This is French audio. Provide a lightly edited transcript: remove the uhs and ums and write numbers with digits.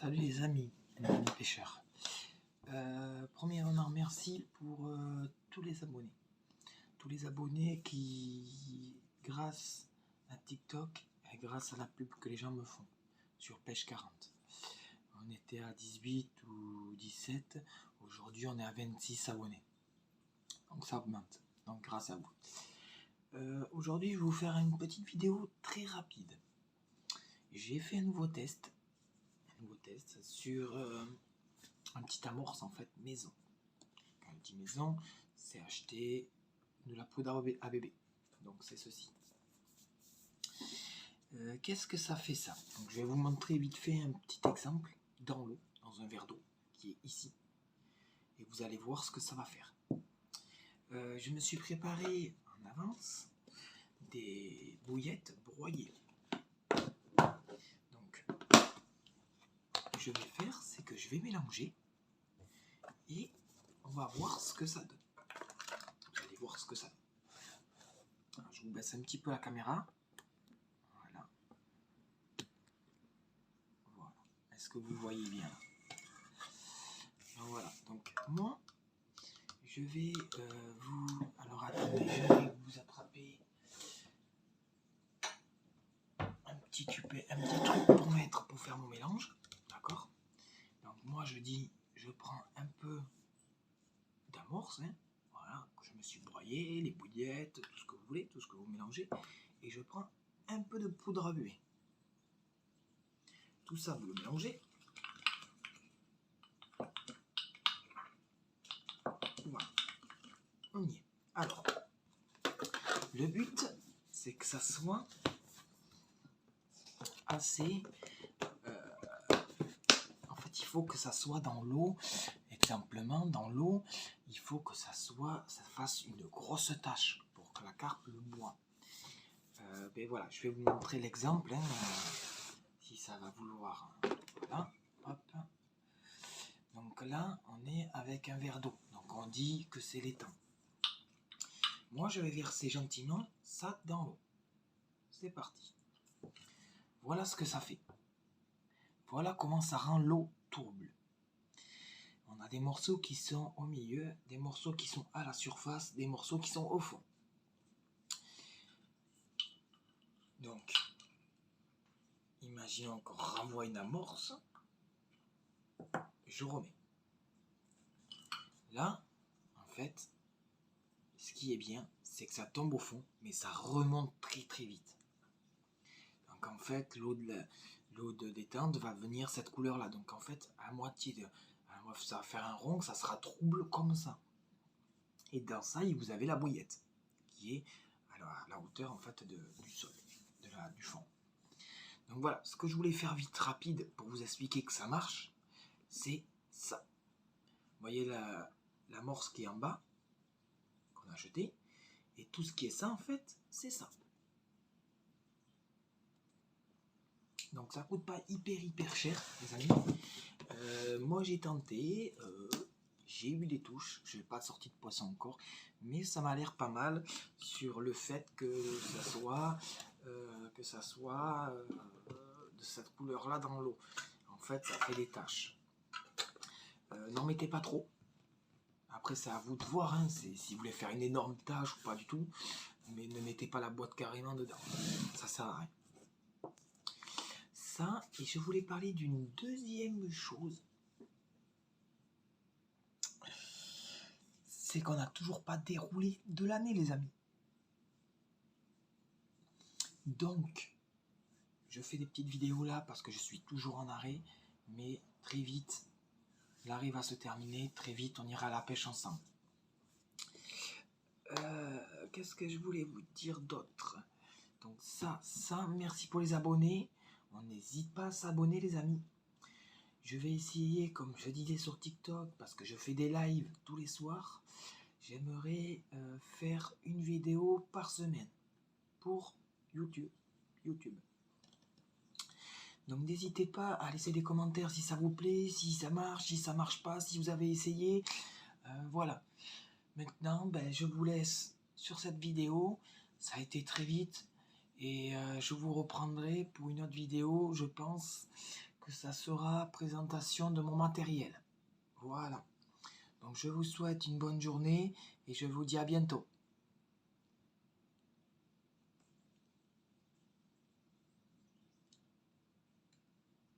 Salut les amis pêcheurs. Premièrement, merci pour tous les abonnés. Tous les abonnés qui, grâce à TikTok et grâce à la pub que les gens me font sur Pêche 40. On était à 18 ou 17. Aujourd'hui, on est à 26 abonnés. Donc ça augmente. Donc grâce à vous. Aujourd'hui, je vais vous faire une petite vidéo très rapide. J'ai fait un nouveau test sur un petit amorce en fait maison. Quand je dis maison, c'est acheter de la poudre à bébé. Donc c'est ceci. Qu'est-ce que ça fait ça? Donc, je vais vous montrer vite fait un petit exemple dans l'eau, dans un verre d'eau qui est ici. Et vous allez voir ce que ça va faire. Je me suis préparé en avance des bouillettes broyées. Donc, ce que je vais faire, c'est que je vais mélanger et on va voir ce que ça donne. Vous allez voir ce que ça donne. Alors, je vous baisse un petit peu la caméra. Voilà. Voilà. Est-ce que vous voyez bien? Voilà. Donc, moi, je vais vous... Alors, attendez, je vais vous attraper un petit truc pour mettre, pour faire mon mélange. D'accord? Donc, moi, je prends un peu d'amorce, hein. Voilà, que je me suis broyé, les bouillettes, tout ce que vous voulez, tout ce que vous mélangez. Et je prends un peu de poudre à bébé. Tout ça, vous le mélangez. Voilà. On y est. Alors, le but, c'est que ça soit assez... en fait, il faut que ça soit dans l'eau. Simplement, dans l'eau, il faut que ça fasse une grosse tache pour que la carpe le boit. Ben voilà, je vais vous montrer l'exemple, hein, si ça va vouloir. Voilà, hop. Donc là, on est avec un verre d'eau. Donc on dit que c'est l'étang. Moi, je vais verser gentiment ça dans l'eau. C'est parti. Voilà ce que ça fait. Voilà comment ça rend l'eau tourbe. On a des morceaux qui sont au milieu, des morceaux qui sont à la surface, des morceaux qui sont au fond. Donc, imaginons qu'on renvoie une amorce. Je remets. Là, en fait, ce qui est bien, c'est que ça tombe au fond, mais ça remonte très très vite. Donc en fait, l'eau de détente va venir cette couleur-là. Donc en fait, à moitié ça va faire un rond, ça sera trouble comme ça. Et dans ça, vous avez la bouillette, qui est à la hauteur en fait du sol, du fond. Donc voilà, ce que je voulais faire vite, rapide, pour vous expliquer que ça marche, c'est ça. Vous voyez l'amorce qui est en bas, qu'on a jeté, et tout ce qui est ça, en fait, c'est ça. Donc ça coûte pas hyper cher, les amis. Moi j'ai tenté, j'ai eu des touches, je n'ai pas sorti de poisson encore, mais ça m'a l'air pas mal sur le fait que ça soit de cette couleur-là dans l'eau. En fait, ça fait des taches. N'en mettez pas trop. Après, c'est à vous de voir, hein, si vous voulez faire une énorme tache ou pas du tout, mais ne mettez pas la boîte carrément dedans. Ça sert à rien. Ça, et je voulais parler d'une deuxième chose. C'est qu'on n'a toujours pas déroulé de l'année, les amis. Donc, je fais des petites vidéos là parce que je suis toujours en arrêt, mais très vite, l'arrêt va se terminer, très vite, on ira à la pêche ensemble. Qu'est-ce que je voulais vous dire d'autre? Donc ça, merci pour les abonnés. On n'hésite pas à s'abonner, les amis. Je vais essayer, comme je disais sur TikTok, parce que je fais des lives tous les soirs, j'aimerais faire une vidéo par semaine pour YouTube. Donc n'hésitez pas à laisser des commentaires si ça vous plaît, si ça marche pas, si vous avez essayé. Voilà. Maintenant, je vous laisse sur cette vidéo. Ça a été très vite et je vous reprendrai pour une autre vidéo. Je pense que que ça sera présentation de mon matériel. Voilà. Donc je vous souhaite une bonne journée et je vous dis à bientôt.